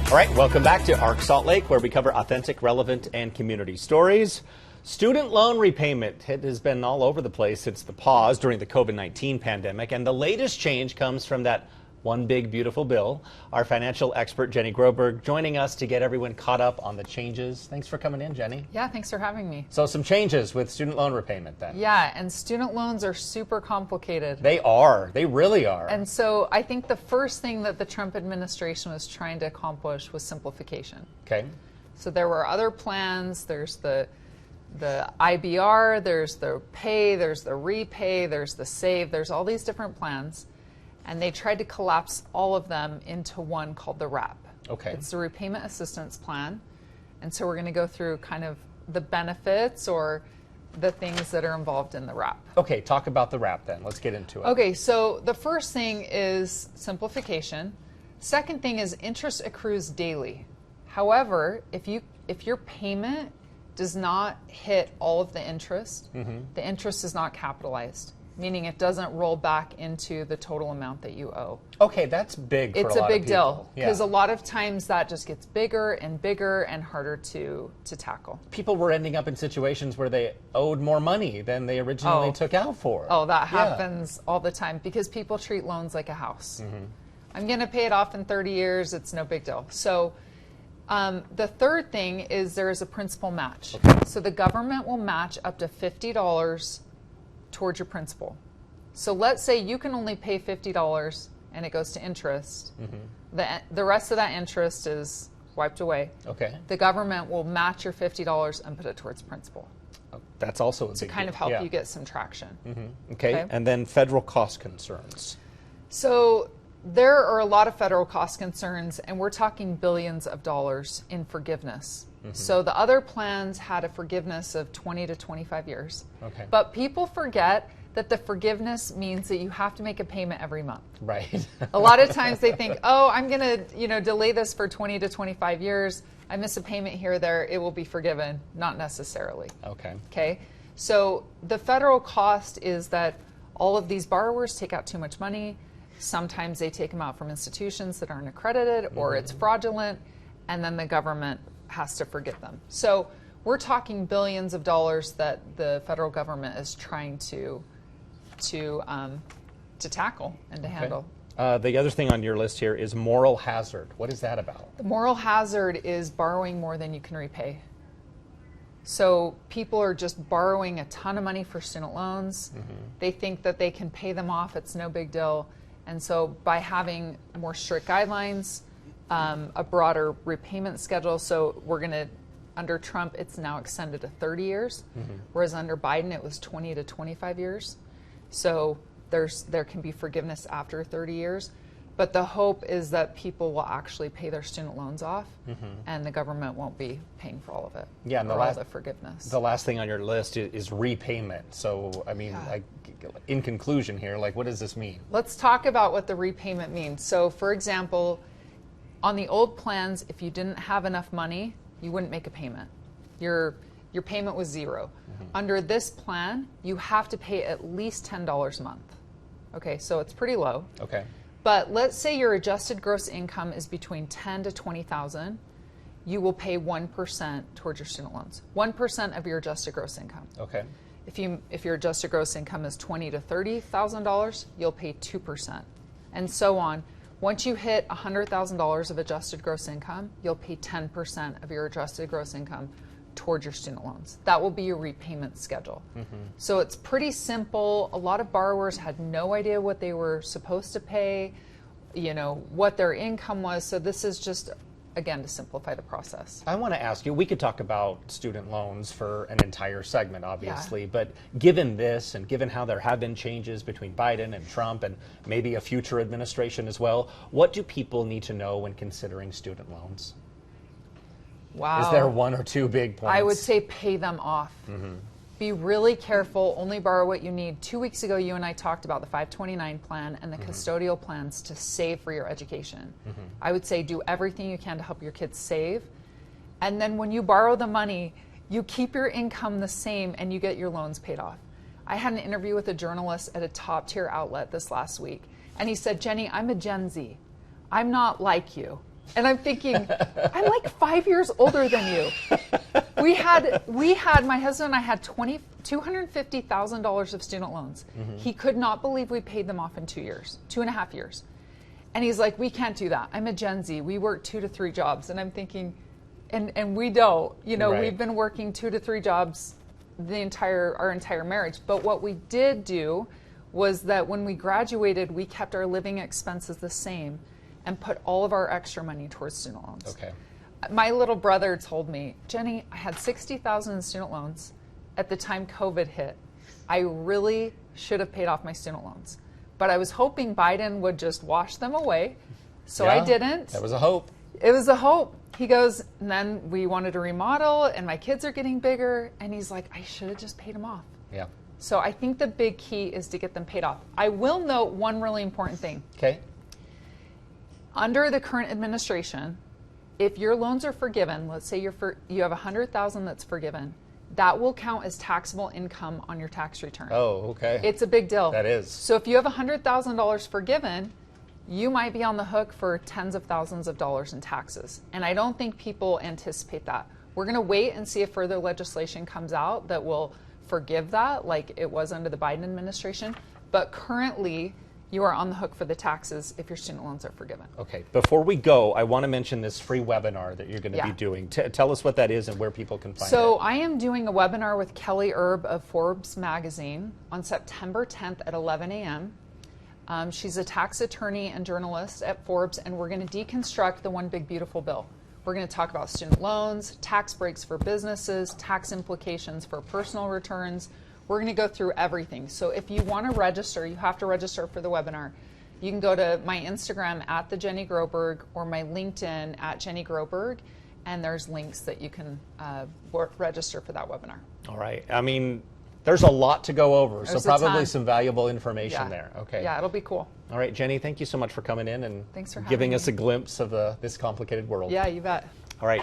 All right, welcome back to ARC Salt Lake, where we cover authentic, relevant, and community stories. Student loan repayment has been all over the place since the pause during the COVID-19 pandemic, and the latest change comes from that one big, beautiful bill. Our financial expert, Jenny Groberg, joining us to get everyone caught up on the changes. Thanks for coming in, Jenny. Yeah, thanks for having me. So some changes with student loan repayment then. Yeah, and student loans are super complicated. They are. They really are. And so I think the first thing that the Trump administration was trying to accomplish was simplification. Okay. So there were other plans. There's the IBR, there's the pay, there's the repay, there's the save, there's all these different plans. And they tried to collapse all of them into one called the RAP. Okay. It's the Repayment Assistance Plan. And so we're going to go through kind of the benefits or the things that are involved in the RAP. Okay, talk about the RAP then. Let's get into it. Okay, so the first thing is simplification. Second thing is interest accrues daily. However, if your payment does not hit all of the interest, the interest is not capitalized, meaning it doesn't roll back into the total amount that you owe. Okay, that's big for a lot of people. It's a big deal because Yeah. a lot of times that just gets bigger and harder to tackle. People were ending up in situations where they owed more money than they originally took out for. Oh, that Yeah. happens all the time because people treat loans like a house. I'm going to pay it off in 30 years. It's no big deal. So the third thing is there is a principal match. So the government will match up to $50 towards your principal. So let's say you can only pay $50 and it goes to interest. The rest of that interest is wiped away. Okay. The government will match your $50 and put it towards principal. That's also a big To kind of help you get some traction. Okay, and then federal cost concerns. So there are a lot of federal cost concerns, and we're talking billions of dollars in forgiveness. So the other plans had a forgiveness of 20 to 25 years. Okay. But people forget that the forgiveness means that you have to make a payment every month. Right. A lot of times they think, oh, I'm going to delay this for 20 to 25 years. I miss a payment here or there, it will be forgiven. Not necessarily. Okay. Okay. So the federal cost is that all of these borrowers take out too much money. Sometimes they take them out from institutions that aren't accredited or it's fraudulent, and then the government has to forgive them. So we're talking billions of dollars that the federal government is trying to tackle and to handle. The other thing on your list here is moral hazard. What is that about? The moral hazard is borrowing more than you can repay. So people are just borrowing a ton of money for student loans. They think that they can pay them off. It's no big deal. And so by having more strict guidelines, a broader repayment schedule, so we're going to, under Trump, it's now extended to 30 years, whereas under Biden, it was 20 to 25 years. So there can be forgiveness after 30 years. But the hope is that people will actually pay their student loans off, and the government won't be paying for all of it. Yeah, and all the forgiveness. The last thing on your list is repayment. So, I mean, in conclusion here, what does this mean? Let's talk about what the repayment means. So, for example, on the old plans, if you didn't have enough money, you wouldn't make a payment. Your payment was zero. Under this plan, you have to pay at least $10 a month. Okay, so it's pretty low. Okay. But let's say your adjusted gross income is between $10,000 to $20,000. You will pay 1% towards your student loans. 1% of your adjusted gross income. Okay. If your adjusted gross income is $20,000 to $30,000, you'll pay 2%, and so on. Once you hit $100,000 of adjusted gross income, you'll pay 10% of your adjusted gross income towards your student loans. That will be your repayment schedule. So it's pretty simple. A lot of borrowers had no idea what they were supposed to pay, what their income was. So this is just, again, to simplify the process. I want to ask you, we could talk about student loans for an entire segment, obviously, but given this and given how there have been changes between Biden and Trump and maybe a future administration as well, what do people need to know when considering student loans? Wow. Is there one or two big points? I would say pay them off. Be really careful. Only borrow what you need. 2 weeks ago, you and I talked about the 529 plan and the custodial plans to save for your education. I would say do everything you can to help your kids save. And then when you borrow the money, you keep your income the same and you get your loans paid off. I had an interview with a journalist at a top tier outlet this last week. And he said, Jenny, I'm a Gen Z. I'm not like you. And I'm thinking, I'm like 5 years older than you. We had my husband and I had $250,000 of student loans. He could not believe we paid them off in 2 years, 2.5 years. And he's like, we can't do that. I'm a Gen Z. We work 2 to 3 jobs. And I'm thinking, and we don't, Right. We've been working 2 to 3 jobs our entire marriage. But what we did do was that when we graduated, we kept our living expenses the same and put all of our extra money towards student loans. Okay. My little brother told me, Jenny, I had $60,000 in student loans at the time COVID hit. I really should have paid off my student loans, but I was hoping Biden would just wash them away. So I didn't. That was a hope. It was a hope. He goes, and then we wanted to remodel, and my kids are getting bigger, and he's like, I should have just paid them off. Yeah. So I think the big key is to get them paid off. I will note one really important thing. Okay. Under the current administration, if your loans are forgiven, let's say you have $100,000 that's forgiven, that will count as taxable income on your tax return. Oh, okay. It's a big deal. That is. So if you have $100,000 forgiven, you might be on the hook for tens of thousands of dollars in taxes. And I don't think people anticipate that. We're going to wait and see if further legislation comes out that will forgive that, like it was under the Biden administration. But currently, you are on the hook for the taxes if your student loans are forgiven. Okay. Before we go, I want to mention this free webinar that you're going to be Yeah. doing. Tell us what that is and where people can find So it. I am doing a webinar with Kelly Erb of Forbes magazine on September 10th at 11 a.m. She's a tax attorney and journalist at Forbes, and we're going to deconstruct the One Big Beautiful Bill. We're going to talk about student loans, tax breaks for businesses, tax implications for personal returns. We're going to go through everything. So if you want to register, you have to register for the webinar. You can go to my Instagram at the Jenny Groberg or my LinkedIn at Jenny Groberg, and there's links that you can register for that webinar. All right. I mean, there's a lot to go over, There's so a probably ton. some valuable information Yeah. there. Okay. Yeah, it'll be cool. All right, Jenny, thank you so much for coming in and Thanks for giving having us me. a glimpse of this complicated world. Yeah, you bet. All right.